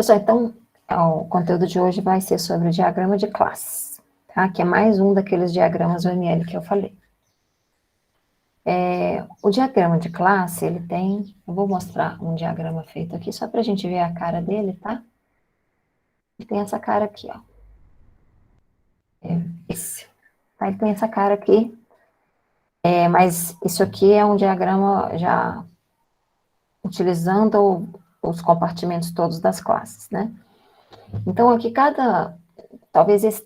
Pessoal, então, o conteúdo de hoje vai ser sobre o diagrama de classes, tá? Que é mais um daqueles diagramas OML que eu falei. O diagrama de classe, ele tem... Eu vou mostrar um diagrama feito aqui, só para a gente ver a cara dele, tá? Ele tem essa cara aqui, ó. Esse. Tá? Ele tem essa cara aqui. Mas isso aqui é um diagrama já utilizando os compartimentos todos das classes, né? Então, aqui talvez esse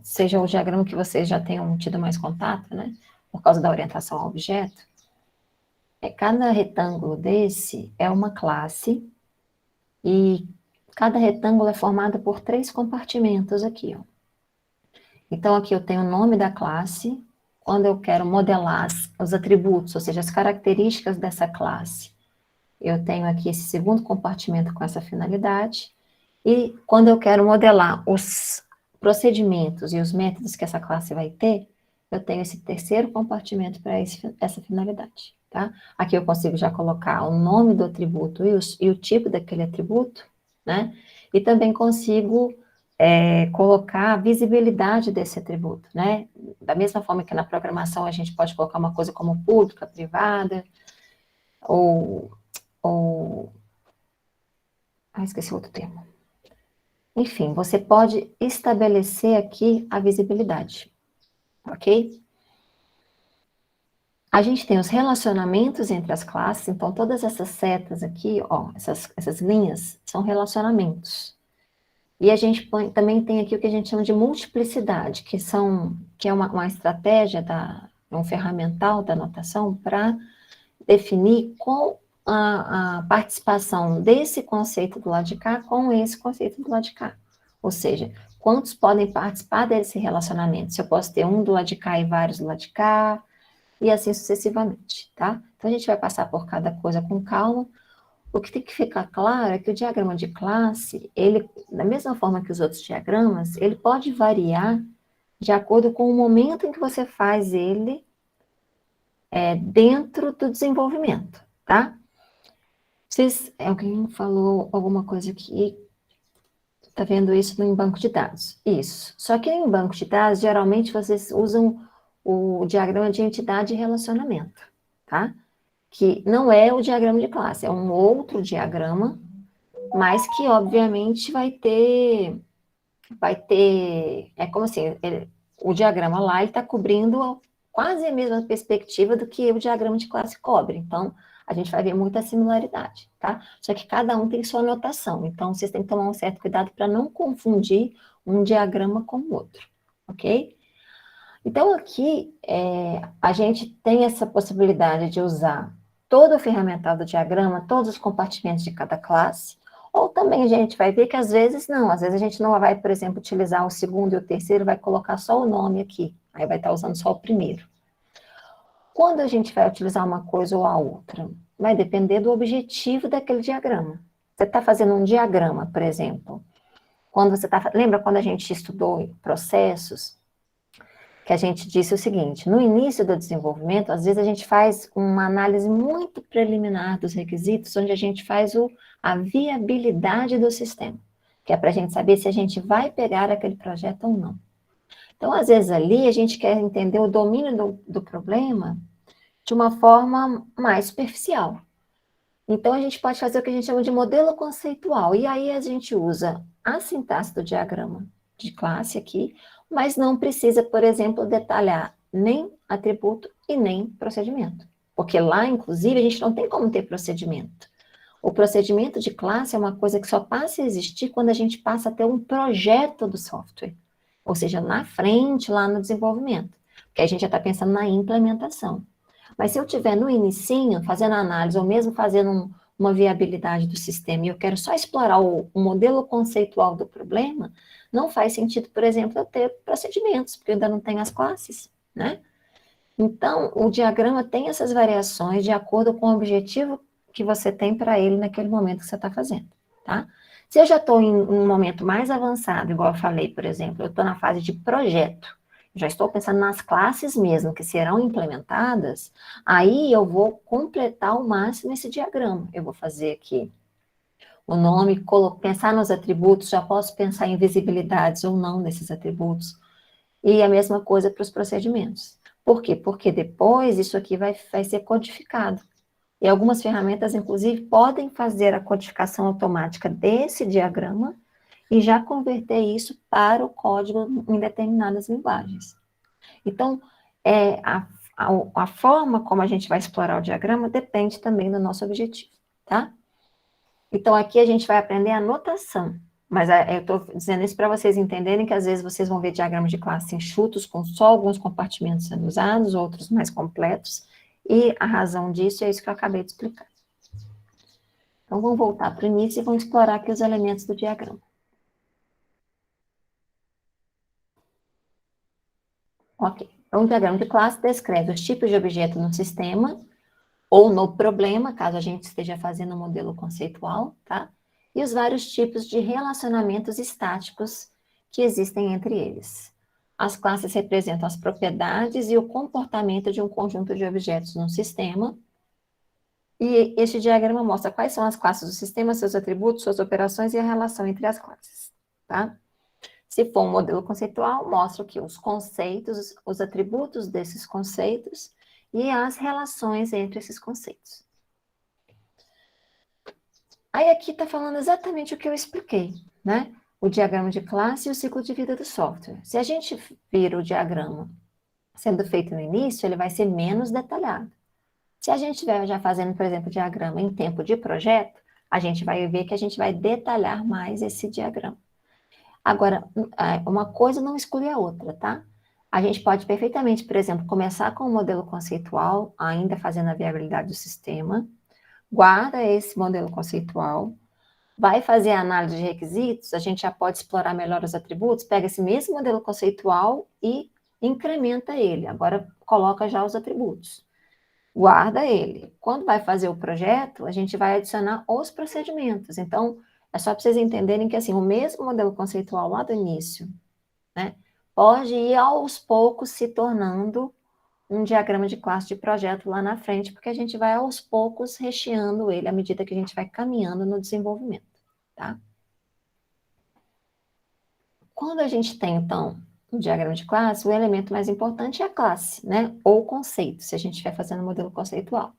seja o diagrama que vocês já tenham tido mais contato, né? Por causa da orientação ao objeto. Cada retângulo desse é uma classe e cada retângulo é formado por 3 compartimentos aqui, ó. Então, aqui eu tenho o nome da classe. Quando eu quero modelar os atributos, ou seja, as características dessa classe, eu tenho aqui esse segundo compartimento com essa finalidade. E quando eu quero modelar os procedimentos e os métodos que essa classe vai ter, eu tenho esse terceiro compartimento para essa finalidade, tá? Aqui eu consigo já colocar o nome do atributo e o tipo daquele atributo, né? E também consigo colocar a visibilidade desse atributo, né? Da mesma forma que na programação a gente pode colocar uma coisa como pública, privada, ou esqueci outro termo. Enfim, você pode estabelecer aqui a visibilidade, ok? A gente tem os relacionamentos entre as classes, então todas essas setas aqui, ó, essas linhas, são relacionamentos. E a gente também tem aqui o que a gente chama de multiplicidade, que é uma estratégia, um ferramental da notação para definir qual a participação desse conceito do lado de cá com esse conceito do lado de cá. Ou seja, quantos podem participar desse relacionamento? Se eu posso ter um do lado de cá e vários do lado de cá, e assim sucessivamente, tá? Então, a gente vai passar por cada coisa com calma. O que tem que ficar claro é que o diagrama de classe, ele, da mesma forma que os outros diagramas, ele pode variar de acordo com o momento em que você faz ele dentro do desenvolvimento, tá? Alguém falou alguma coisa aqui, tá vendo isso em banco de dados? Isso. Só que em banco de dados, geralmente vocês usam o diagrama de entidade e relacionamento, tá? Que não é o diagrama de classe, é um outro diagrama, mas que obviamente vai ter, é como assim, o diagrama lá está cobrindo quase a mesma perspectiva do que o diagrama de classe cobre, então a gente vai ver muita similaridade, tá? Só que cada um tem sua notação, então vocês têm que tomar um certo cuidado para não confundir um diagrama com o outro, ok? Então aqui a gente tem essa possibilidade de usar todo o ferramental do diagrama, todos os compartimentos de cada classe, ou também a gente vai ver que às vezes a gente não vai, por exemplo, utilizar o segundo e o terceiro, vai colocar só o nome aqui, aí vai estar usando só o primeiro. Quando a gente vai utilizar uma coisa ou a outra, vai depender do objetivo daquele diagrama. Você está fazendo um diagrama, por exemplo, lembra quando a gente estudou processos, que a gente disse o seguinte, no início do desenvolvimento, às vezes a gente faz uma análise muito preliminar dos requisitos, onde a gente faz a viabilidade do sistema, que é para a gente saber se a gente vai pegar aquele projeto ou não. Então, às vezes ali, a gente quer entender o domínio do problema de uma forma mais superficial. Então, a gente pode fazer o que a gente chama de modelo conceitual, e aí a gente usa a sintaxe do diagrama de classe aqui, mas não precisa, por exemplo, detalhar nem atributo e nem procedimento. Porque lá, inclusive, a gente não tem como ter procedimento. O procedimento de classe é uma coisa que só passa a existir quando a gente passa a ter um projeto do software. Ou seja, na frente, lá no desenvolvimento. Porque a gente já está pensando na implementação. Mas se eu estiver no inicinho, fazendo análise, ou mesmo fazendo uma viabilidade do sistema, e eu quero só explorar o modelo conceitual do problema, não faz sentido, por exemplo, eu ter procedimentos, porque eu ainda não tenho as classes, né? Então, o diagrama tem essas variações de acordo com o objetivo que você tem para ele naquele momento que você está fazendo, tá? Se eu já estou em um momento mais avançado, igual eu falei, por exemplo, eu estou na fase de projeto, já estou pensando nas classes mesmo que serão implementadas, aí eu vou completar ao máximo esse diagrama. Eu vou fazer aqui o nome, pensar nos atributos, já posso pensar em visibilidades ou não desses atributos. E a mesma coisa para os procedimentos. Por quê? Porque depois isso aqui vai ser codificado. E algumas ferramentas, inclusive, podem fazer a codificação automática desse diagrama e já converter isso para o código em determinadas linguagens. Então, a forma como a gente vai explorar o diagrama depende também do nosso objetivo, tá? Então, aqui a gente vai aprender a notação, mas eu estou dizendo isso para vocês entenderem que às vezes vocês vão ver diagramas de classe enxutos, com só alguns compartimentos sendo usados, outros mais completos, e a razão disso é isso que eu acabei de explicar. Então, vamos voltar para o início e vamos explorar aqui os elementos do diagrama. Ok. Então, o diagrama de classe descreve os tipos de objeto no sistema, ou no problema, caso a gente esteja fazendo um modelo conceitual, tá? E os vários tipos de relacionamentos estáticos que existem entre eles. As classes representam as propriedades e o comportamento de um conjunto de objetos no sistema. E este diagrama mostra quais são as classes do sistema, seus atributos, suas operações e a relação entre as classes, tá? Se for um modelo conceitual, mostra que os conceitos, os atributos desses conceitos e as relações entre esses conceitos. Aí aqui está falando exatamente o que eu expliquei, né? O diagrama de classe e o ciclo de vida do software. Se a gente vir o diagrama sendo feito no início, ele vai ser menos detalhado. Se a gente estiver já fazendo, por exemplo, diagrama em tempo de projeto, a gente vai ver que a gente vai detalhar mais esse diagrama. Agora, uma coisa não exclui a outra, tá? A gente pode perfeitamente, por exemplo, começar com o modelo conceitual, ainda fazendo a viabilidade do sistema, guarda esse modelo conceitual, vai fazer a análise de requisitos, a gente já pode explorar melhor os atributos, pega esse mesmo modelo conceitual e incrementa ele. Agora, coloca já os atributos. Guarda ele. Quando vai fazer o projeto, a gente vai adicionar os procedimentos. Então, é só para vocês entenderem que, assim, o mesmo modelo conceitual lá do início, né, pode ir aos poucos se tornando um diagrama de classe de projeto lá na frente, porque a gente vai aos poucos recheando ele à medida que a gente vai caminhando no desenvolvimento, tá? Quando a gente tem, então, um diagrama de classe, o elemento mais importante é a classe, né? Ou conceito, se a gente estiver fazendo modelo conceitual.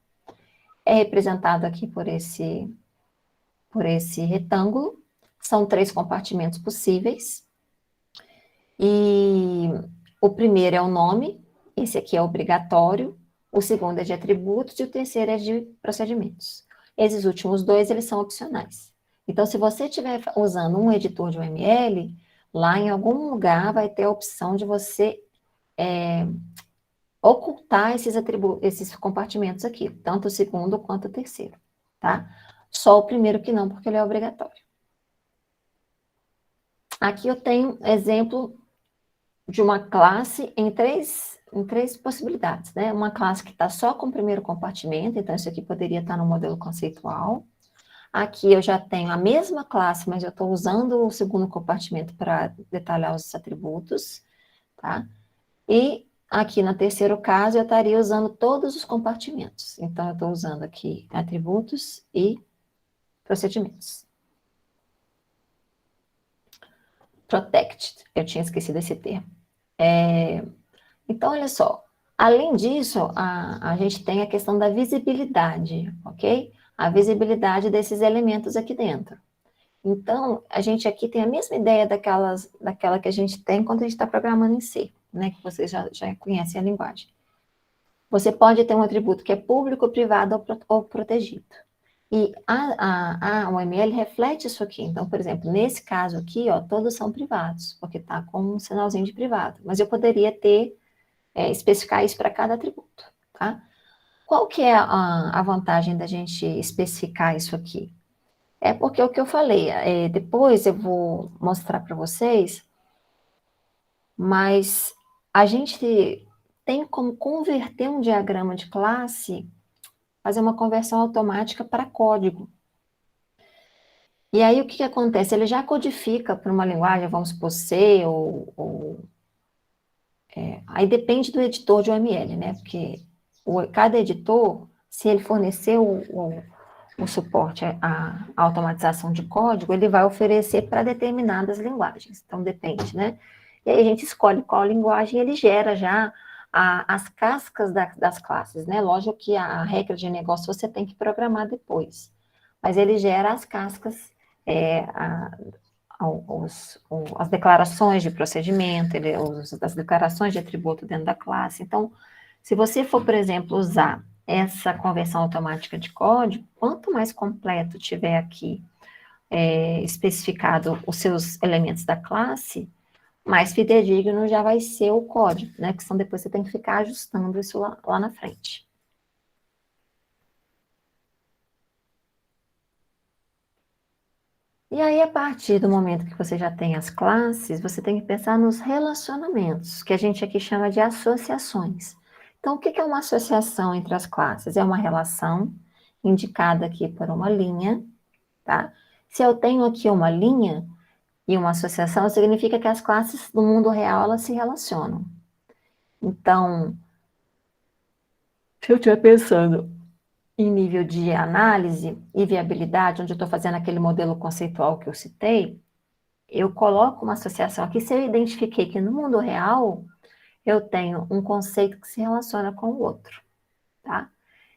É representado aqui por esse retângulo. São 3 compartimentos possíveis. E o primeiro é o nome, esse aqui é obrigatório. O segundo é de atributos e o terceiro é de procedimentos. Esses últimos 2, eles são opcionais. Então, se você estiver usando um editor de UML, lá em algum lugar vai ter a opção de você ocultar esses compartimentos aqui, tanto o segundo quanto o terceiro, tá? Só o primeiro que não, porque ele é obrigatório. Aqui eu tenho exemplo de uma classe em três possibilidades, né? Uma classe que está só com o primeiro compartimento, então isso aqui poderia estar no modelo conceitual. Aqui eu já tenho a mesma classe, mas eu estou usando o segundo compartimento para detalhar os atributos, tá? E aqui no terceiro caso eu estaria usando todos os compartimentos. Então eu estou usando aqui atributos e procedimentos. Protect, eu tinha esquecido esse termo. Então, olha só, além disso, a gente tem a questão da visibilidade, ok? A visibilidade desses elementos aqui dentro. Então, a gente aqui tem a mesma ideia daquela que a gente tem quando a gente está programando em C, né? Que vocês já conhecem a linguagem. Você pode ter um atributo que é público, privado ou protegido. E a UML reflete isso aqui. Então, por exemplo, nesse caso aqui, ó, todos são privados, porque está com um sinalzinho de privado. Mas eu poderia especificar isso para cada atributo, tá? Qual que é a vantagem da gente especificar isso aqui? É porque o que eu falei, depois eu vou mostrar para vocês, mas a gente tem como converter um diagrama de classe, fazer uma conversão automática para código. E aí o que acontece? Ele já codifica para uma linguagem, vamos supor C, aí depende do editor de UML, né? Porque cada editor, se ele fornecer o suporte à automatização de código, ele vai oferecer para determinadas linguagens. Então, depende, né? E aí a gente escolhe qual linguagem ele gera já as cascas das classes, né? Lógico que a regra de negócio você tem que programar depois, mas ele gera as cascas, as declarações de procedimento, as declarações de atributo dentro da classe. Então, se você for, por exemplo, usar essa conversão automática de código, quanto mais completo tiver aqui especificado os seus elementos da classe, mais fidedigno já vai ser o código, né? Que senão depois você tem que ficar ajustando isso lá na frente. E aí, a partir do momento que você já tem as classes, você tem que pensar nos relacionamentos, que a gente aqui chama de associações. Então, o que é uma associação entre as classes? É uma relação indicada aqui por uma linha, tá? Se eu tenho aqui uma linha e uma associação, significa que as classes do mundo real, elas se relacionam. Então, se eu estiver pensando em nível de análise e viabilidade, onde eu estou fazendo aquele modelo conceitual que eu citei, eu coloco uma associação aqui. Se eu identifiquei que no mundo real eu tenho um conceito que se relaciona com o outro, tá?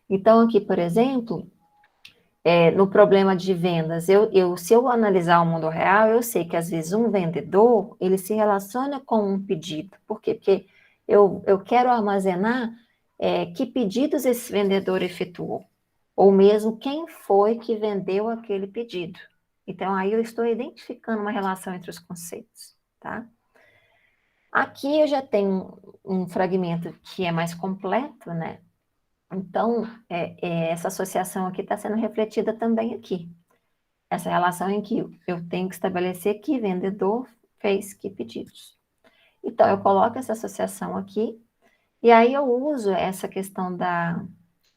Então, aqui, por exemplo, no problema de vendas, se eu analisar o mundo real, eu sei que às vezes um vendedor, ele se relaciona com um pedido. Por quê? Porque eu quero armazenar que pedidos esse vendedor efetuou, ou mesmo quem foi que vendeu aquele pedido. Então, aí eu estou identificando uma relação entre os conceitos, tá? Aqui eu já tenho um fragmento que é mais completo, né? Então, essa associação aqui está sendo refletida também aqui. Essa relação em que eu tenho que estabelecer que vendedor fez que pedidos. Então, eu coloco essa associação aqui, e aí eu uso essa questão da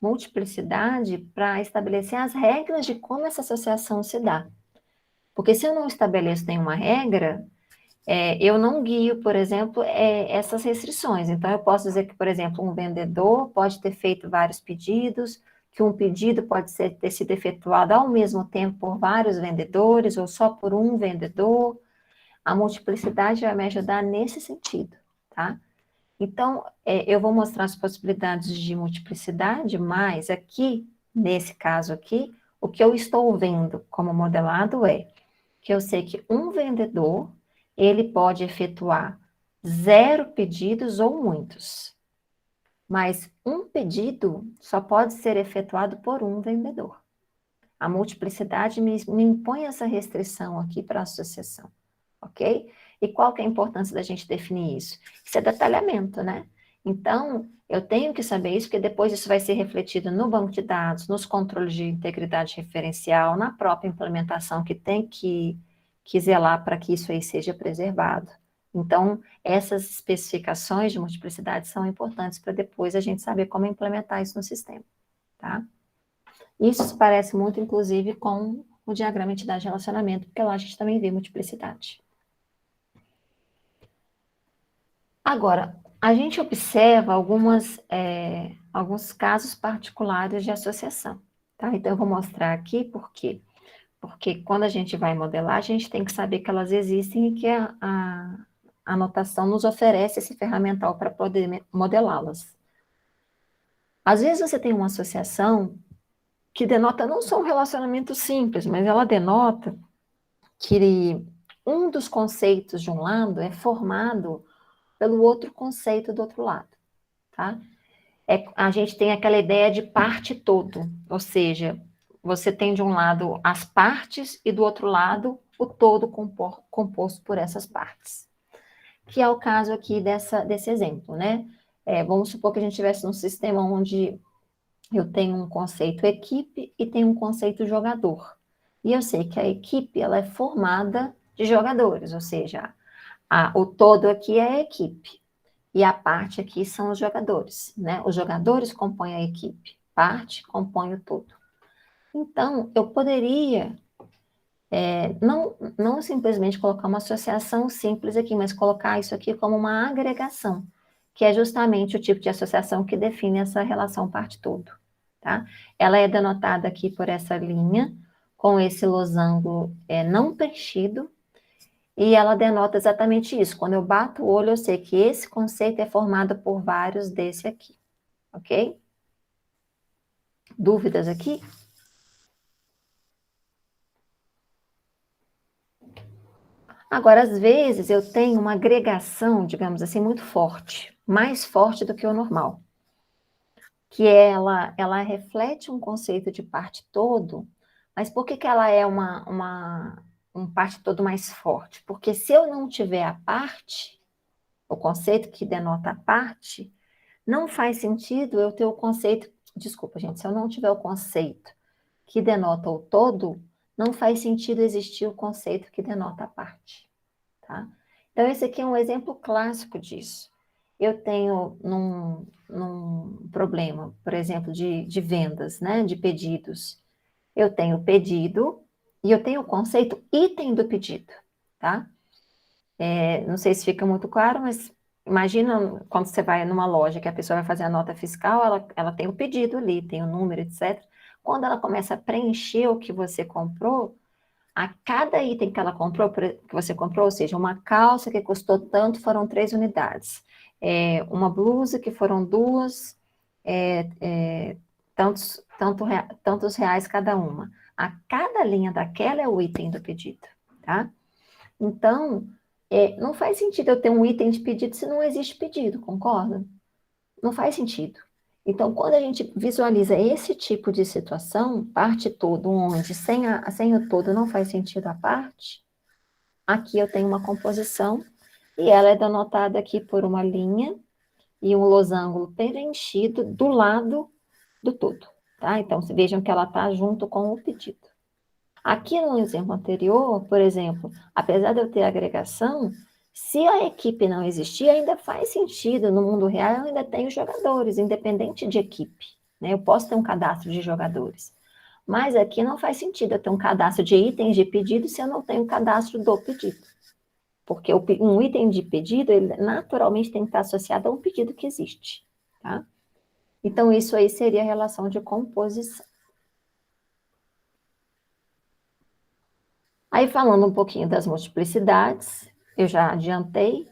multiplicidade para estabelecer as regras de como essa associação se dá. Porque se eu não estabeleço nenhuma regra, eu não guio, por exemplo, essas restrições. Então, eu posso dizer que, por exemplo, um vendedor pode ter feito vários pedidos, que um pedido pode ter sido efetuado ao mesmo tempo por vários vendedores ou só por um vendedor. A multiplicidade vai me ajudar nesse sentido, tá? Então, eu vou mostrar as possibilidades de multiplicidade, mas aqui, nesse caso aqui, o que eu estou vendo como modelado é que eu sei que um vendedor, ele pode efetuar 0 pedidos ou muitos, mas um pedido só pode ser efetuado por um vendedor. A multiplicidade me impõe essa restrição aqui para a associação, ok? E qual que é a importância da gente definir isso? Isso é detalhamento, né? Então, eu tenho que saber isso, porque depois isso vai ser refletido no banco de dados, nos controles de integridade referencial, na própria implementação que tem que zelar para que isso aí seja preservado. Então, essas especificações de multiplicidade são importantes para depois a gente saber como implementar isso no sistema, tá? Isso se parece muito, inclusive, com o diagrama entidade-relacionamento, porque lá a gente também vê multiplicidade. Agora, a gente observa alguns casos particulares de associação, tá? Então, eu vou mostrar aqui por quê. Porque quando a gente vai modelar, a gente tem que saber que elas existem e que a anotação nos oferece esse ferramental para poder modelá-las. Às vezes você tem uma associação que denota não só um relacionamento simples, mas ela denota que um dos conceitos de um lado é formado pelo outro conceito do outro lado, tá? A gente tem aquela ideia de parte todo, ou seja, você tem de um lado as partes e do outro lado o todo composto por essas partes. Que é o caso aqui desse exemplo, né? Vamos supor que a gente estivesse num sistema onde eu tenho um conceito equipe e tenho um conceito jogador. E eu sei que a equipe ela é formada de jogadores, ou seja, o todo aqui é a equipe. E a parte aqui são os jogadores, né? Os jogadores compõem a equipe, parte compõe o todo. Então, eu poderia não simplesmente colocar uma associação simples aqui, mas colocar isso aqui como uma agregação, que é justamente o tipo de associação que define essa relação parte-todo, tá? Ela é denotada aqui por essa linha, com esse losango não preenchido, e ela denota exatamente isso. Quando eu bato o olho, eu sei que esse conceito é formado por vários desse aqui, ok? Dúvidas aqui? Agora, às vezes, eu tenho uma agregação, digamos assim, muito forte, mais forte do que o normal, que ela reflete um conceito de parte todo, mas por que que ela é um parte todo mais forte? Porque se eu não tiver a parte, o conceito que denota a parte, não faz sentido eu ter o conceito, desculpa, gente, se eu não tiver o conceito que denota o todo, não faz sentido existir o conceito que denota a parte, tá? Então, esse aqui é um exemplo clássico disso. Eu tenho num problema, por exemplo, de vendas, né, de pedidos. Eu tenho o pedido e eu tenho o conceito item do pedido, tá? Não sei se fica muito claro, mas imagina quando você vai numa loja que a pessoa vai fazer a nota fiscal, ela tem o pedido ali, tem o número, etc. Quando ela começa a preencher o que você comprou, a cada item que ela comprou, que você comprou, ou seja, uma calça que custou tanto, foram 3 unidades. Uma blusa que foram duas, é, é, tantos reais cada uma. A cada linha daquela é o item do pedido, tá? Então, não faz sentido eu ter um item de pedido se não existe pedido, concorda? Não faz sentido. Então, quando a gente visualiza esse tipo de situação, parte todo, onde sem o todo não faz sentido a parte, aqui eu tenho uma composição e ela é denotada aqui por uma linha e um losango preenchido do lado do todo, tá? Então, vejam que ela está junto com o pedido. Aqui no exemplo anterior, por exemplo, apesar de eu ter agregação, se a equipe não existir, ainda faz sentido. No mundo real, eu ainda tenho jogadores, independente de equipe, né? Eu posso ter um cadastro de jogadores. Mas aqui não faz sentido eu ter um cadastro de itens de pedido se eu não tenho cadastro do pedido. Porque um item de pedido, ele naturalmente tem que estar associado a um pedido que existe, tá? Então, isso aí seria a relação de composição. Aí, falando um pouquinho das multiplicidades, eu já adiantei,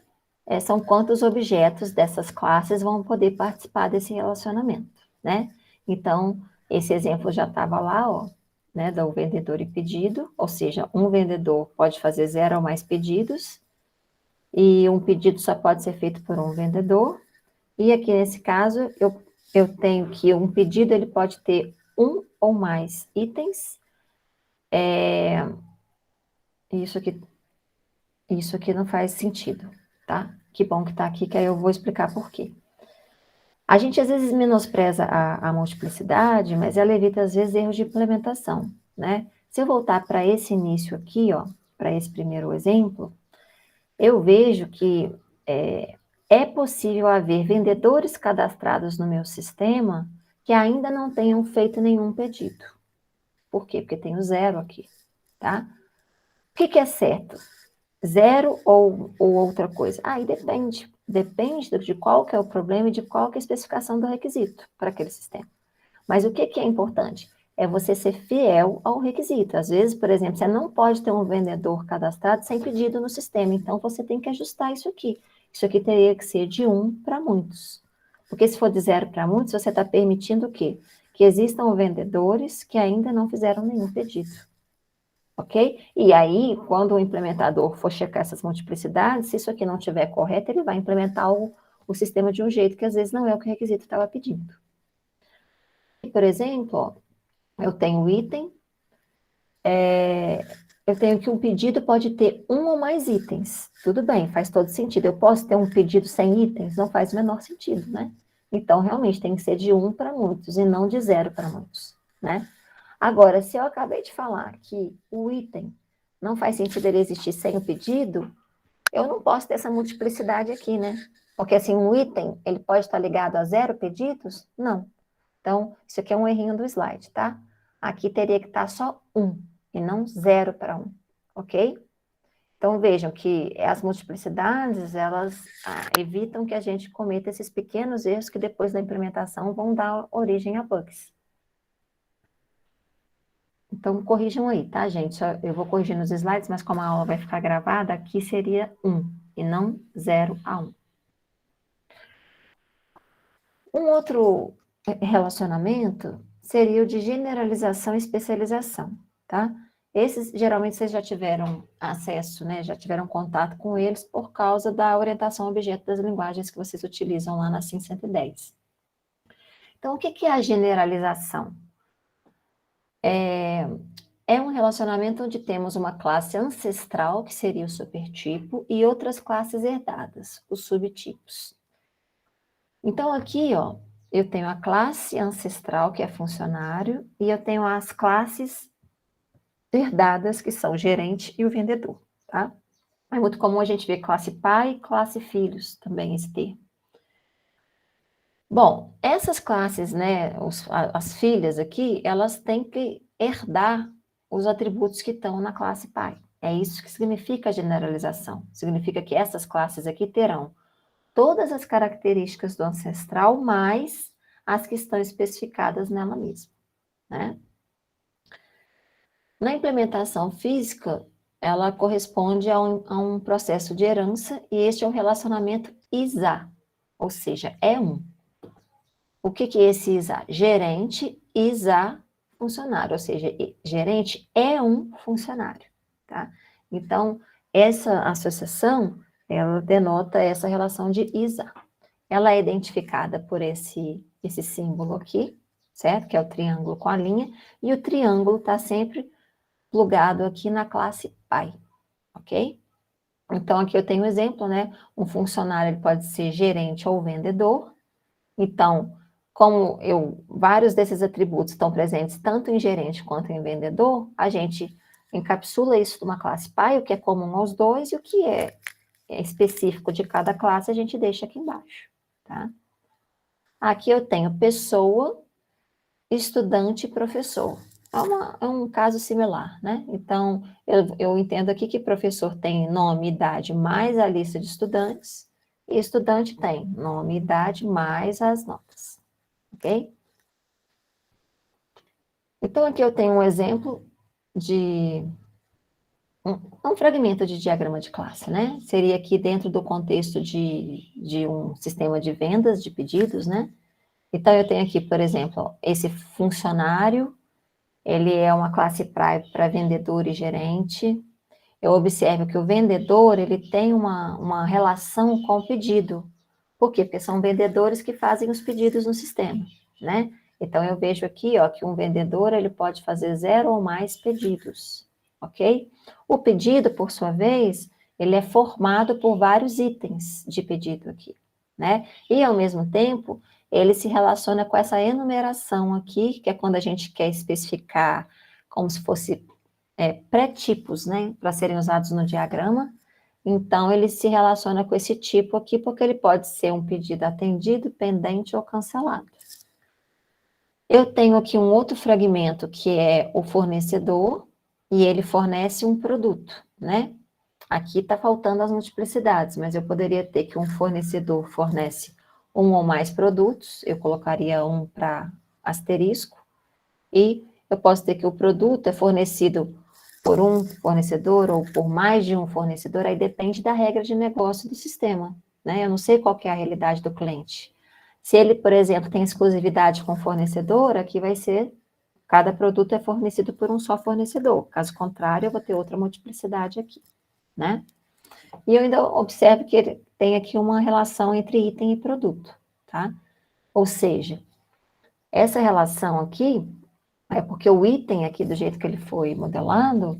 são quantos objetos dessas classes vão poder participar desse relacionamento, né? Então, esse exemplo já estava lá, ó, né, do vendedor e pedido, ou seja, um vendedor pode fazer 0 ou mais pedidos, e um pedido só pode ser feito por um vendedor, e aqui nesse caso, eu tenho que um pedido ele pode ter um ou mais itens, isso aqui não faz sentido, tá? Que bom que tá aqui, que aí eu vou explicar por quê. A gente às vezes menospreza a multiplicidade, mas ela evita às vezes erros de implementação, né? Se eu voltar para esse início aqui, ó, para esse primeiro exemplo, eu vejo que é possível haver vendedores cadastrados no meu sistema que ainda não tenham feito nenhum pedido. Por quê? Porque tem o 0 aqui, tá? O que é certo? 0 ou outra coisa? Aí depende. Depende de qual que é o problema e de qual que é a especificação do requisito para aquele sistema. Mas o que é importante? É você ser fiel ao requisito. Às vezes, por exemplo, você não pode ter um vendedor cadastrado sem pedido no sistema, então você tem que ajustar isso aqui. Isso aqui teria que ser de 1 para muitos. Porque se for de 0 para muitos, você está permitindo o quê? Que existam vendedores que ainda não fizeram nenhum pedido. Ok? E aí, quando o implementador for checar essas multiplicidades, se isso aqui não estiver correto, ele vai implementar o sistema de um jeito que às vezes não é o que o requisito estava pedindo. Por exemplo, ó, eu tenho o item, eu tenho que um pedido pode ter um ou mais itens. Tudo bem, faz todo sentido. Eu posso ter um pedido sem itens? Não faz o menor sentido, né? Então, realmente, tem que ser de 1 para muitos e não de 0 para muitos, né? Agora, se eu acabei de falar que o item não faz sentido ele existir sem o pedido, eu não posso ter essa multiplicidade aqui, né? Porque, assim, um item, ele pode estar ligado a 0 pedidos? Não. Então, isso aqui é um errinho do slide, tá? Aqui teria que estar só 1 e não 0 para 1, ok? Então, vejam que as multiplicidades, elas evitam que a gente cometa esses pequenos erros que depois da implementação vão dar origem a bugs, Então, corrijam aí, tá, gente? Eu vou corrigir nos slides, mas como a aula vai ficar gravada, aqui seria 1 e não 0 a 1. Um outro relacionamento seria o de generalização e especialização, tá? Esses, geralmente, vocês já tiveram acesso, né? Já tiveram contato com eles por causa da orientação a objeto das linguagens que vocês utilizam lá na SIM 110. Então, o que é a generalização? É um relacionamento onde temos uma classe ancestral, que seria o supertipo, e outras classes herdadas, os subtipos. Então, aqui, ó, eu tenho a classe ancestral, que é funcionário, e eu tenho as classes herdadas, que são o gerente e o vendedor, tá? É muito comum a gente ver classe pai e classe filhos, também esse termo. Bom, essas classes, né, as filhas aqui, elas têm que herdar os atributos que estão na classe pai. É isso que significa a generalização. Significa que essas classes aqui terão todas as características do ancestral, mais as que estão especificadas nela mesma, né? Na implementação física, ela corresponde a um processo de herança, e este é um relacionamento ISA, ou seja, é um. O que é esse ISA? Gerente, ISA, funcionário, ou seja, gerente é um funcionário, tá? Então, essa associação, ela denota essa relação de ISA. Ela é identificada por esse símbolo aqui, certo? Que é o triângulo com a linha, e o triângulo está sempre plugado aqui na classe pai, ok? Então, aqui eu tenho um exemplo, né? Um funcionário ele pode ser gerente ou vendedor. Então, como vários desses atributos estão presentes tanto em gerente quanto em vendedor, a gente encapsula isso numa classe pai, o que é comum aos dois, e o que é específico de cada classe a gente deixa aqui embaixo, tá? Aqui eu tenho pessoa, estudante e professor. É um caso similar, né? Então, eu entendo aqui que professor tem nome, idade, mais a lista de estudantes, e estudante tem nome, idade, mais as notas, ok? Então, aqui eu tenho um exemplo de um fragmento de diagrama de classe, né? Seria aqui dentro do contexto de um sistema de vendas, de pedidos, né? Então, eu tenho aqui, por exemplo, esse funcionário, ele é uma classe para vendedor e gerente. Eu observo que o vendedor, ele tem uma relação com o pedido. Por quê? Porque são vendedores que fazem os pedidos no sistema, né? Então, eu vejo aqui, ó, que um vendedor, ele pode fazer 0 ou mais pedidos, ok? O pedido, por sua vez, ele é formado por vários itens de pedido aqui, né? E, ao mesmo tempo, ele se relaciona com essa enumeração aqui, que é quando a gente quer especificar como se fosse pré-tipos, né, para serem usados no diagrama. Então, ele se relaciona com esse tipo aqui, porque ele pode ser um pedido atendido, pendente ou cancelado. Eu tenho aqui um outro fragmento, que é o fornecedor, e ele fornece um produto, né? Aqui está faltando as multiplicidades, mas eu poderia ter que um fornecedor fornece um ou mais produtos, eu colocaria um para asterisco, e eu posso ter que o produto é fornecido por um fornecedor ou por mais de um fornecedor, aí depende da regra de negócio do sistema, né? Eu não sei qual que é a realidade do cliente. Se ele, por exemplo, tem exclusividade com o fornecedor, aqui vai ser, cada produto é fornecido por um só fornecedor. Caso contrário, eu vou ter outra multiplicidade aqui, né? E eu ainda observo que ele tem aqui uma relação entre item e produto, tá? Ou seja, essa relação aqui é porque o item aqui, do jeito que ele foi modelado,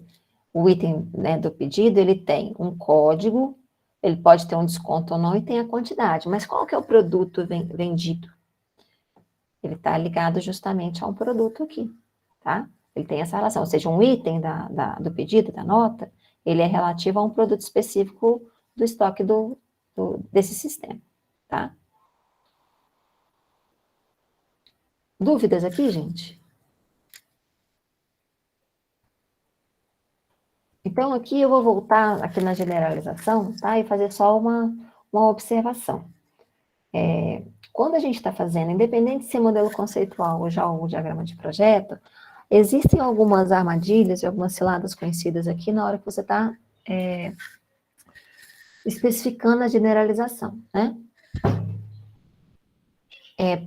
o item, né, do pedido, ele tem um código, ele pode ter um desconto ou não, e tem a quantidade. Mas qual que é o produto vendido? Ele está ligado justamente a um produto aqui, tá? Ele tem essa relação, ou seja, um item do pedido, da nota, ele é relativo a um produto específico do estoque desse sistema, tá? Dúvidas aqui, gente? Então, aqui eu vou voltar aqui na generalização, tá? E fazer só uma observação. Quando a gente está fazendo, independente de ser modelo conceitual ou já o diagrama de projeto, Existem algumas armadilhas e algumas ciladas conhecidas aqui na hora que você está especificando a generalização, né?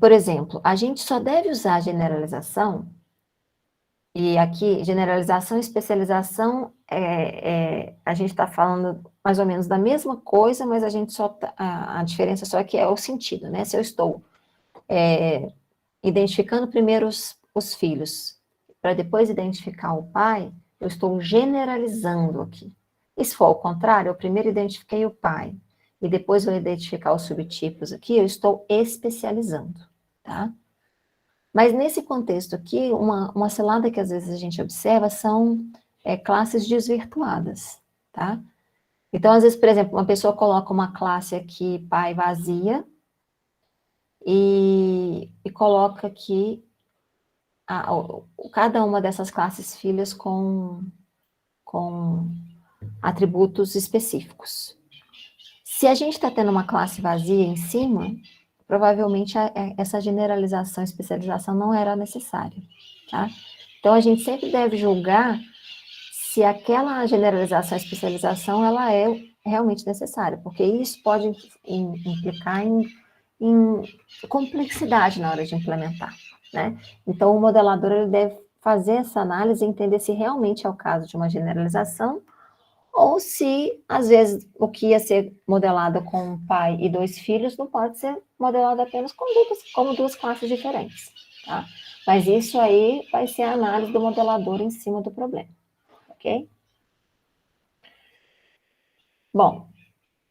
Por exemplo, a gente só deve usar generalização, e aqui, generalização e especialização, a gente está falando mais ou menos da mesma coisa, mas a gente só, a diferença só é que é o sentido, né? Se eu estou identificando primeiro os filhos, para depois identificar o pai, eu estou generalizando aqui. E se for ao contrário, eu primeiro identifiquei o pai, e depois vou identificar os subtipos aqui, eu estou especializando, tá? Mas nesse contexto aqui, uma cilada que às vezes a gente observa são classes desvirtuadas, tá? Então, às vezes, por exemplo, uma pessoa coloca uma classe aqui, pai vazia, e coloca aqui cada uma dessas classes filhas com atributos específicos. Se a gente está tendo uma classe vazia em cima, provavelmente essa generalização, especialização não era necessária, tá? Então, a gente sempre deve julgar se aquela generalização, especialização, ela é realmente necessária, porque isso pode implicar em complexidade na hora de implementar, né? Então, o modelador ele deve fazer essa análise e entender se realmente é o caso de uma generalização ou se, às vezes, o que ia ser modelado com um pai e dois filhos não pode ser modelado apenas como duas classes diferentes, tá? Mas isso aí vai ser a análise do modelador em cima do problema, ok? Bom,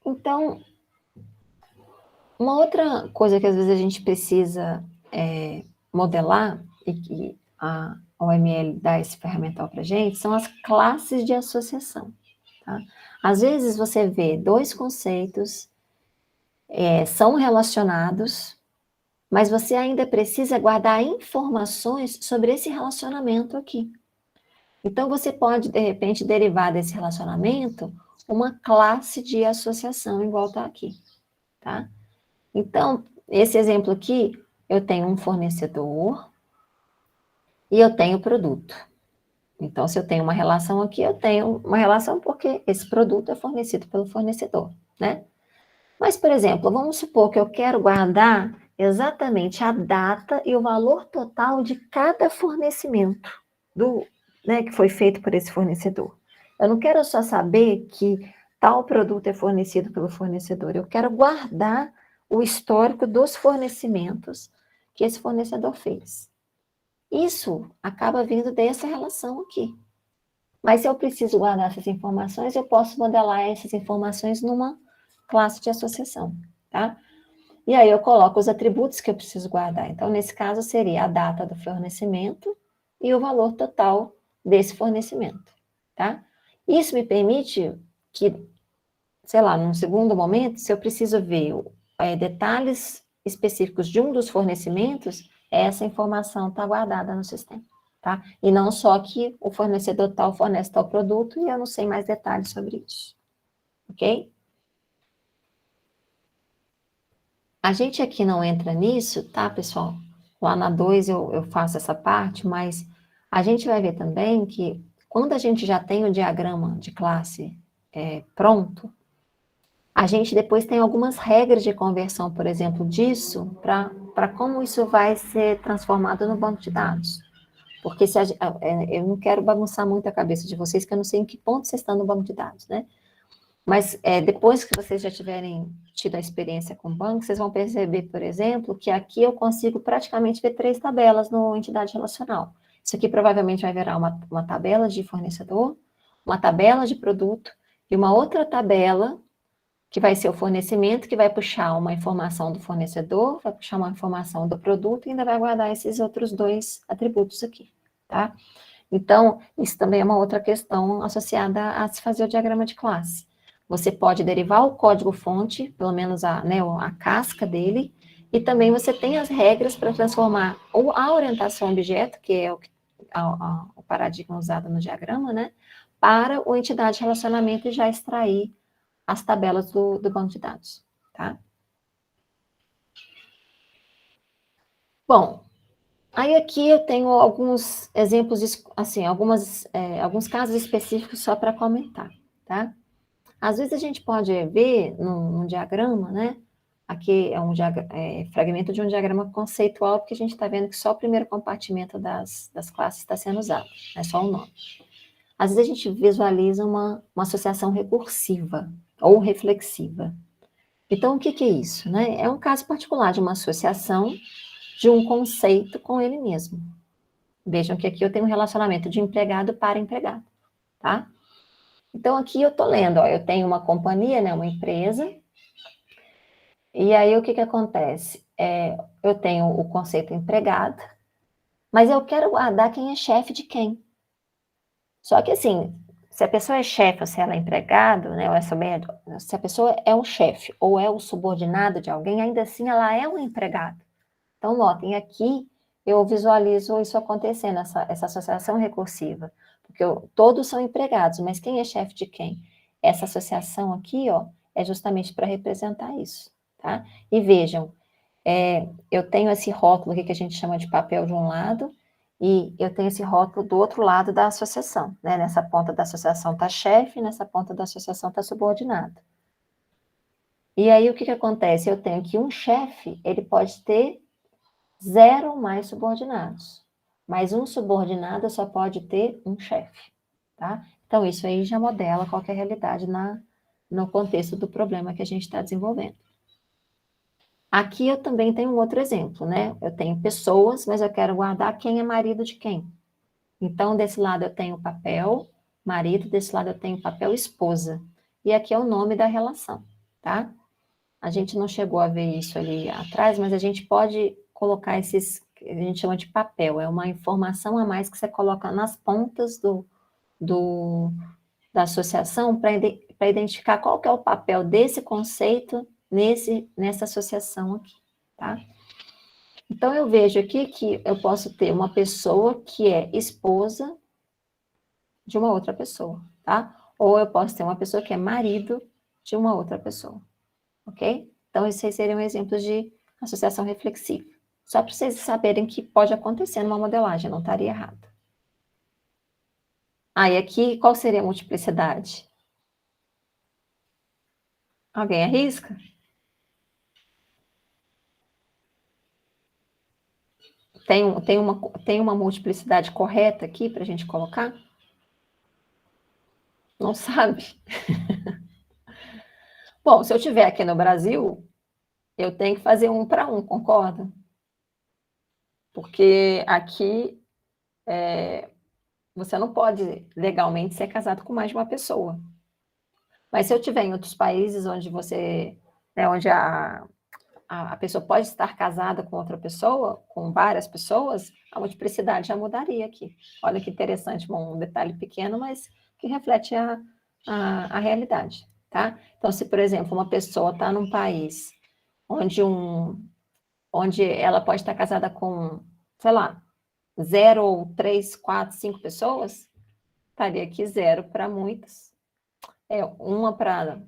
então, uma outra coisa que às vezes a gente precisa modelar, e que a OML dá esse ferramental para a gente, são as classes de associação, tá? Às vezes você vê dois conceitos são relacionados, mas você ainda precisa guardar informações sobre esse relacionamento aqui. Então, você pode, de repente, derivar desse relacionamento uma classe de associação igual está aqui, tá? Então, esse exemplo aqui, eu tenho um fornecedor e eu tenho produto. Então, se eu tenho uma relação aqui, eu tenho uma relação porque esse produto é fornecido pelo fornecedor, né? Mas, por exemplo, vamos supor que eu quero guardar exatamente a data e o valor total de cada fornecimento que foi feito por esse fornecedor. Eu não quero só saber que tal produto é fornecido pelo fornecedor, eu quero guardar o histórico dos fornecimentos que esse fornecedor fez. Isso acaba vindo dessa relação aqui. Mas se eu preciso guardar essas informações, eu posso modelar essas informações numa classe de associação, tá? E aí eu coloco os atributos que eu preciso guardar. Então, nesse caso, seria a data do fornecimento e o valor total desse fornecimento, tá? Isso me permite que, sei lá, num segundo momento, se eu preciso ver detalhes específicos de um dos fornecimentos, essa informação está guardada no sistema, tá? E não só que o fornecedor tal fornece tal produto e eu não sei mais detalhes sobre isso, ok? A gente aqui não entra nisso, tá, pessoal? Lá na 2 eu faço essa parte, mas a gente vai ver também que quando a gente já tem o diagrama de classe pronto, a gente depois tem algumas regras de conversão, por exemplo, disso, para como isso vai ser transformado no banco de dados. Porque eu não quero bagunçar muito a cabeça de vocês, que eu não sei em que ponto vocês estão no banco de dados, né? Mas depois que vocês já tiverem tido a experiência com o banco, vocês vão perceber, por exemplo, que aqui eu consigo praticamente ver 3 tabelas no entidade relacional. Isso aqui provavelmente vai virar uma tabela de fornecedor, uma tabela de produto e uma outra tabela que vai ser o fornecimento, que vai puxar uma informação do fornecedor, vai puxar uma informação do produto e ainda vai guardar esses outros 2 atributos aqui, tá? Então, isso também é uma outra questão associada a se fazer o diagrama de classe. Você pode derivar o código-fonte, pelo menos a casca dele, e também você tem as regras para transformar a orientação objeto, que é o paradigma usado no diagrama, né, para o entidade relacionamento e já extrair as tabelas do banco de dados, tá? Bom, Aí aqui eu tenho alguns exemplos, assim, alguns casos específicos só para comentar, tá? Às vezes a gente pode ver num diagrama, né? Aqui é um fragmento de um diagrama conceitual, porque a gente está vendo que só o primeiro compartimento das classes está sendo usado, é só o nome. Às vezes a gente visualiza uma associação recursiva ou reflexiva. Então, o que, que é isso? Né? É um caso particular de uma associação de um conceito com ele mesmo. Vejam que aqui eu tenho um relacionamento de empregado para empregado, tá? Então, aqui eu estou lendo, ó, eu tenho uma companhia, né, uma empresa, e aí o que, que acontece? Eu tenho o conceito empregado, mas eu quero guardar quem é chefe de quem. Só que assim, se a pessoa é chefe ou se ela é empregado, né, ou se a pessoa é um chefe ou é o subordinado de alguém, ainda assim ela é um empregado. Então, notem, aqui eu visualizo isso acontecendo, essa associação recursiva, porque todos são empregados, mas quem é chefe de quem? Essa associação aqui, ó, é justamente para representar isso, tá? E vejam, eu tenho esse rótulo aqui que a gente chama de papel de um lado, e eu tenho esse rótulo do outro lado da associação, né? Nessa ponta da associação está chefe, nessa ponta da associação está subordinado. E aí, o que, que acontece? Eu tenho que um chefe, ele pode ter 0 ou mais subordinados. Mas um subordinado só pode ter um chefe, tá? Então, isso aí já modela qualquer realidade no contexto do problema que a gente está desenvolvendo. Aqui eu também tenho um outro exemplo, né? Eu tenho pessoas, mas eu quero guardar quem é marido de quem. Então, desse lado eu tenho papel marido, desse lado eu tenho papel esposa. E aqui é o nome da relação, tá? A gente não chegou a ver isso ali atrás, mas a gente pode colocar esses, que a gente chama de papel, é uma informação a mais que você coloca nas pontas da associação para identificar qual que é o papel desse conceito nessa associação aqui, tá? Então, eu vejo aqui que eu posso ter uma pessoa que é esposa de uma outra pessoa, tá? Ou eu posso ter uma pessoa que é marido de uma outra pessoa, ok? Então, esses seriam exemplos de associação reflexiva. Só para vocês saberem que pode acontecer numa modelagem, não estaria errado. Ah, e aqui, qual seria a multiplicidade? Alguém arrisca? Tem uma multiplicidade correta aqui para a gente colocar? Não sabe? Bom, se eu tiver aqui no Brasil, eu tenho que fazer 1 para 1, concorda? Porque aqui você não pode legalmente ser casado com mais de uma pessoa. Mas se eu tiver em outros países onde onde a pessoa pode estar casada com outra pessoa, com várias pessoas, a multiplicidade já mudaria aqui. Olha que interessante, um detalhe pequeno, mas que reflete a realidade, tá? Então, se, por exemplo, uma pessoa está num país onde, onde ela pode estar casada com, sei lá, 0 ou 3, 4, 5 pessoas, estaria aqui 0 para muitas, uma para...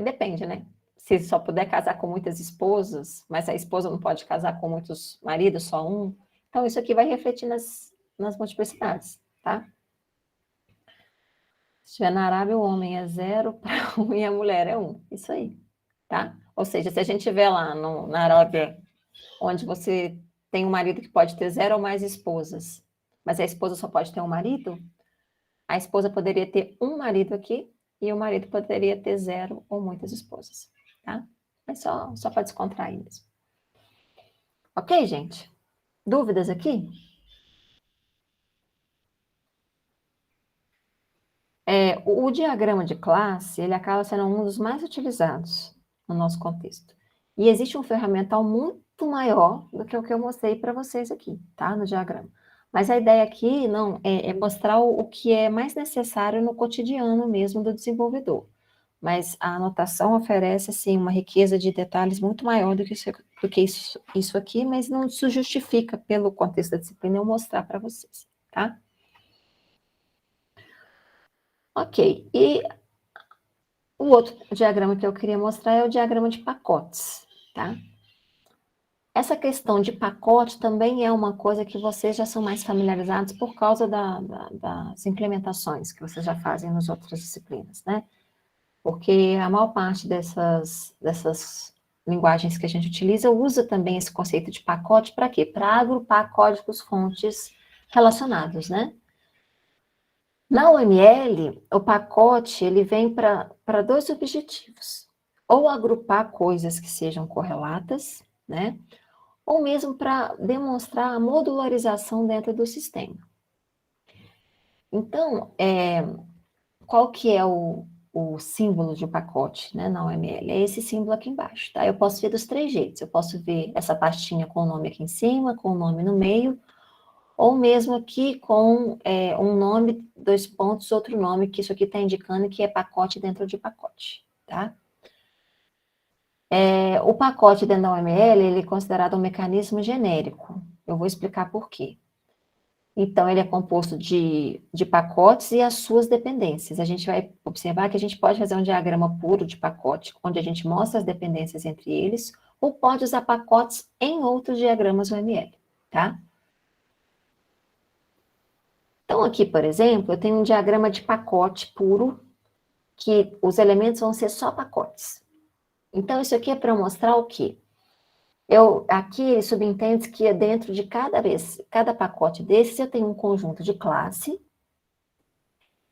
Depende, né? Se só puder casar com muitas esposas, mas a esposa não pode casar com muitos maridos, só um. Então, isso aqui vai refletir nas multiplicidades, tá? Se estiver na Arábia, o homem é 0 para 1 e a mulher é 1. Isso aí, tá? Ou seja, se a gente tiver lá na Arábia, onde você tem um marido que pode ter 0 ou mais esposas, mas a esposa só pode ter um marido, a esposa poderia ter um marido aqui e o marido poderia ter 0 ou muitas esposas, tá? Mas só para descontrair mesmo. Ok, gente? Dúvidas aqui? O diagrama de classe, ele acaba sendo um dos mais utilizados no nosso contexto. E existe um ferramental muito maior do que o que eu mostrei para vocês aqui, tá? No diagrama. Mas a ideia aqui não é mostrar o que é mais necessário no cotidiano mesmo do desenvolvedor. Mas a anotação oferece, assim, uma riqueza de detalhes muito maior do que isso aqui, mas não se justifica pelo contexto da disciplina eu mostrar para vocês, tá? Ok, e o outro diagrama que eu queria mostrar é o diagrama de pacotes, tá? Essa questão de pacote também é uma coisa que vocês já são mais familiarizados por causa das implementações que vocês já fazem nas outras disciplinas, né? Porque a maior parte dessas linguagens que a gente utiliza usa também esse conceito de pacote para quê? Para agrupar códigos-fontes relacionados, né? Na UML, o pacote ele vem para dois objetivos. Ou agrupar coisas que sejam correlatas, né? Ou mesmo para demonstrar a modularização dentro do sistema. Então, qual que é o símbolo de pacote, né, na UML? É esse símbolo aqui embaixo, tá? Eu posso ver dos três jeitos. Eu posso ver essa pastinha com o nome aqui em cima, com o nome no meio, ou mesmo aqui com um nome, dois pontos, outro nome, que isso aqui está indicando que é pacote dentro de pacote, tá? O pacote dentro da UML, ele é considerado um mecanismo genérico. Eu vou explicar por quê. Então, ele é composto de pacotes e as suas dependências. A gente vai observar que a gente pode fazer um diagrama puro de pacote, onde a gente mostra as dependências entre eles, ou pode usar pacotes em outros diagramas UML, tá? Então, aqui, por exemplo, eu tenho um diagrama de pacote puro, que os elementos vão ser só pacotes. Então, isso aqui é para mostrar o quê? Aqui ele subentende que dentro de cada pacote desses, eu tenho um conjunto de classe,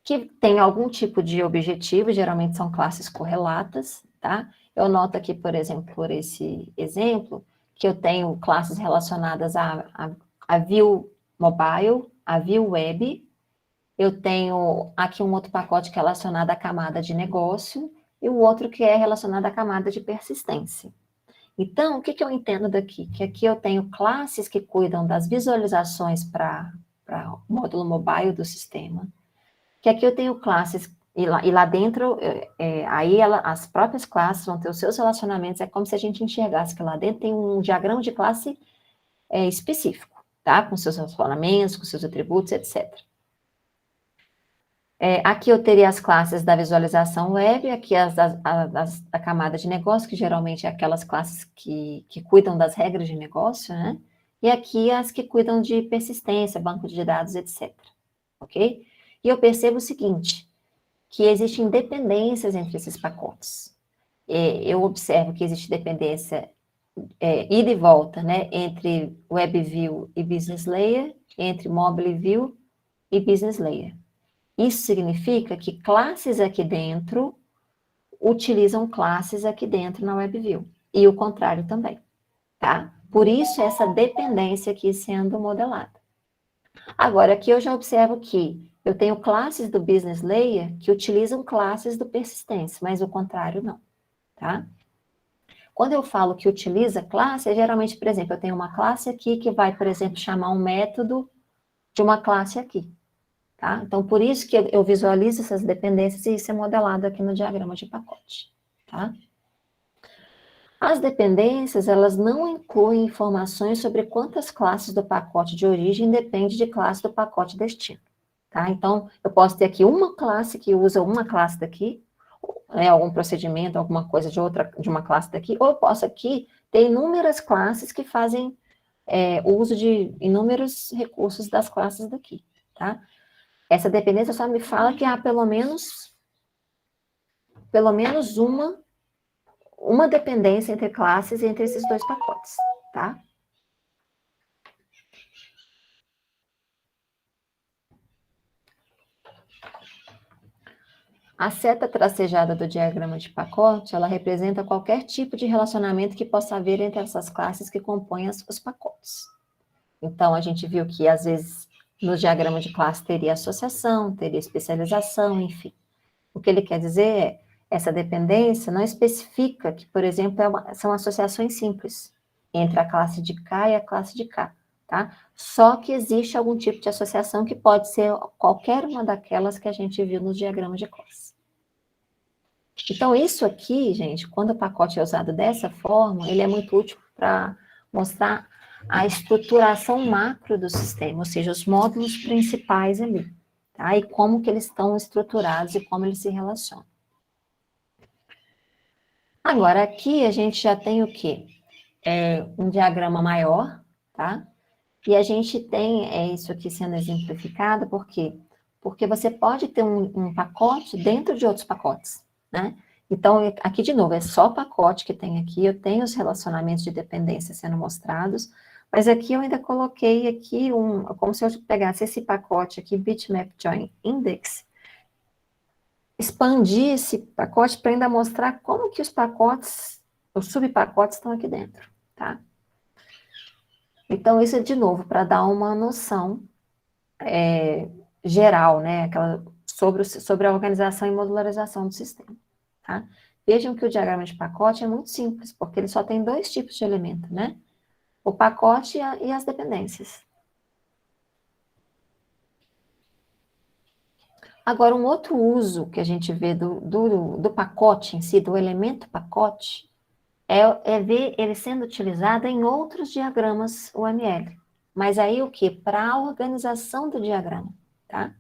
que tem algum tipo de objetivo, geralmente são classes correlatas, tá? Eu noto aqui, por exemplo, por esse exemplo, que eu tenho classes relacionadas a view mobile, a view web, eu tenho aqui um outro pacote que é relacionado à camada de negócio, e o outro que é relacionado à camada de persistência. Então, o que eu entendo daqui? Que aqui eu tenho classes que cuidam das visualizações para o módulo mobile do sistema, que aqui eu tenho classes, e lá dentro, as próprias classes vão ter os seus relacionamentos, é como se a gente enxergasse que lá dentro tem um diagrama de classe específico, tá? Com seus relacionamentos, com seus atributos, etc. Aqui eu teria as classes da visualização web, aqui da camada de negócio, que geralmente é aquelas classes que cuidam das regras de negócio, né? E aqui as que cuidam de persistência, banco de dados, etc. Ok? E eu percebo o seguinte, que existem dependências entre esses pacotes. Eu observo que existe dependência ida e volta, né? Entre WebView e Business Layer, entre Mobile View e Business Layer. Isso significa que classes aqui dentro utilizam classes aqui dentro na WebView. E o contrário também, tá? Por isso, essa dependência aqui sendo modelada. Agora, aqui eu já observo que eu tenho classes do Business Layer que utilizam classes do Persistence, mas o contrário não, tá? Quando eu falo que utiliza classe, geralmente, por exemplo, eu tenho uma classe aqui que vai, por exemplo, chamar um método de uma classe aqui. Tá? Então, por isso que eu visualizo essas dependências e isso é modelado aqui no diagrama de pacote. Tá? As dependências, elas não incluem informações sobre quantas classes do pacote de origem depende de classe do pacote destino. Tá? Então, eu posso ter aqui uma classe que usa uma classe daqui, algum procedimento, alguma coisa de uma classe daqui, ou eu posso aqui ter inúmeras classes que fazem uso de inúmeros recursos das classes daqui. Tá? Essa dependência só me fala que há pelo menos uma dependência entre classes e entre esses dois pacotes, tá? A seta tracejada do diagrama de pacote, ela representa qualquer tipo de relacionamento que possa haver entre essas classes que compõem os pacotes. Então, a gente viu que, às vezes, no diagrama de classe teria associação, teria especialização, enfim. O que ele quer dizer é, essa dependência não especifica que, por exemplo, são associações simples entre a classe de K e a classe de K, tá? Só que existe algum tipo de associação que pode ser qualquer uma daquelas que a gente viu no diagrama de classe. Então, isso aqui, gente, quando o pacote é usado dessa forma, ele é muito útil para mostrar a estruturação macro do sistema, ou seja, os módulos principais ali, tá? E como que eles estão estruturados e como eles se relacionam. Agora, aqui a gente já tem o quê? um diagrama maior, tá? E a gente tem isso aqui sendo exemplificado, por quê? Porque você pode ter um pacote dentro de outros pacotes, né? Então, aqui de novo, é só pacote que tem aqui, eu tenho os relacionamentos de dependência sendo mostrados, mas aqui eu ainda coloquei aqui como se eu pegasse esse pacote aqui, Bitmap Join Index, expandir esse pacote para ainda mostrar como que os pacotes, os subpacotes estão aqui dentro, tá? Então, isso é de novo, para dar uma noção geral, né, sobre a organização e modularização do sistema, tá? Vejam que o diagrama de pacote é muito simples, porque ele só tem dois tipos de elemento, né? O pacote e as dependências. Agora, um outro uso que a gente vê do pacote em si, do elemento pacote, é ver ele sendo utilizado em outros diagramas UML. Mas aí o que? Para a organização do diagrama, tá?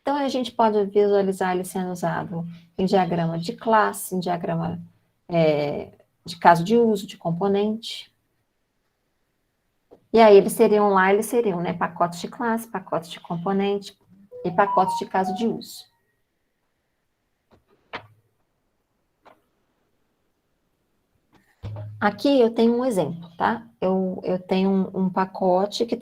Então, a gente pode visualizar ele sendo usado em diagrama de classe, em diagrama de caso de uso, de componente. E aí, eles seriam, né, pacotes de classe, pacotes de componente e pacotes de caso de uso. Aqui eu tenho um exemplo, tá? Eu tenho um pacote que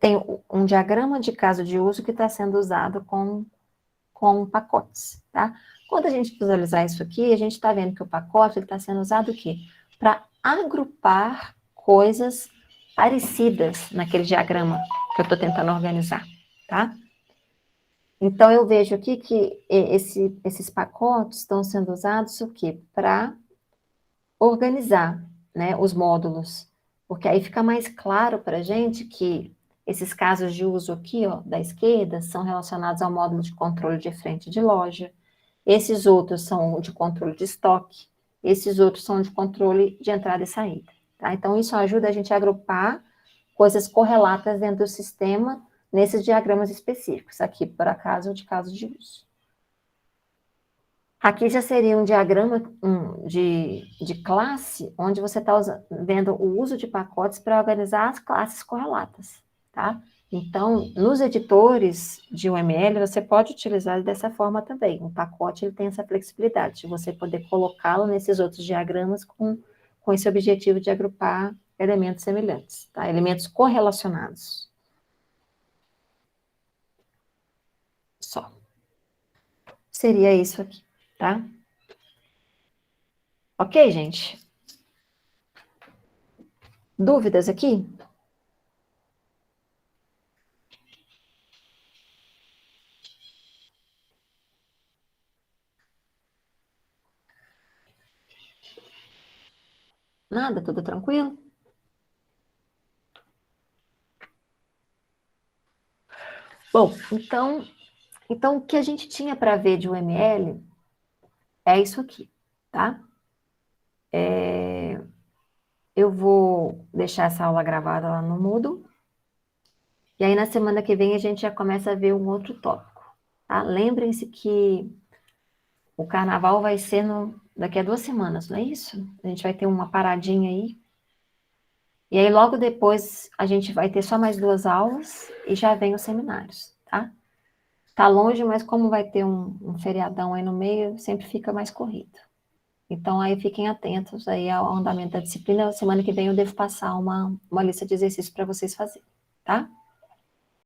tem um diagrama de caso de uso que está sendo usado com pacotes, tá? Quando a gente visualizar isso aqui, a gente está vendo que o pacote está sendo usado o quê? Para agrupar coisas parecidas naquele diagrama que eu estou tentando organizar, tá? Então, eu vejo aqui que esses pacotes estão sendo usados o quê? Para organizar, né, os módulos, porque aí fica mais claro para a gente que esses casos de uso aqui, ó, da esquerda, são relacionados ao módulo de controle de frente de loja, esses outros são de controle de estoque, esses outros são de controle de entrada e saída, tá? Então, isso ajuda a gente a agrupar coisas correlatas dentro do sistema nesses diagramas específicos, aqui, por acaso, de caso de uso. Aqui já seria um diagrama de classe, onde você está vendo o uso de pacotes para organizar as classes correlatas, tá? Então, nos editores de UML, você pode utilizar dessa forma também. O pacote ele tem essa flexibilidade, de você poder colocá-lo nesses outros diagramas com esse objetivo de agrupar elementos semelhantes, tá? Elementos correlacionados. Só. Seria isso aqui, tá? Ok, gente? Dúvidas aqui? Nada? Tudo tranquilo? Bom, então o que a gente tinha para ver de UML é isso aqui, tá? Eu vou deixar essa aula gravada lá no Moodle, e aí na semana que vem a gente já começa a ver um outro tópico, tá? Lembrem-se que o carnaval vai ser daqui a 2 semanas, não é isso? A gente vai ter uma paradinha aí, e aí logo depois a gente vai ter só mais 2 aulas e já vem os seminários, tá? Tá longe, mas como vai ter um feriadão aí no meio, sempre fica mais corrido. Então, aí fiquem atentos aí ao andamento da disciplina. Semana que vem eu devo passar uma lista de exercícios para vocês fazerem, tá?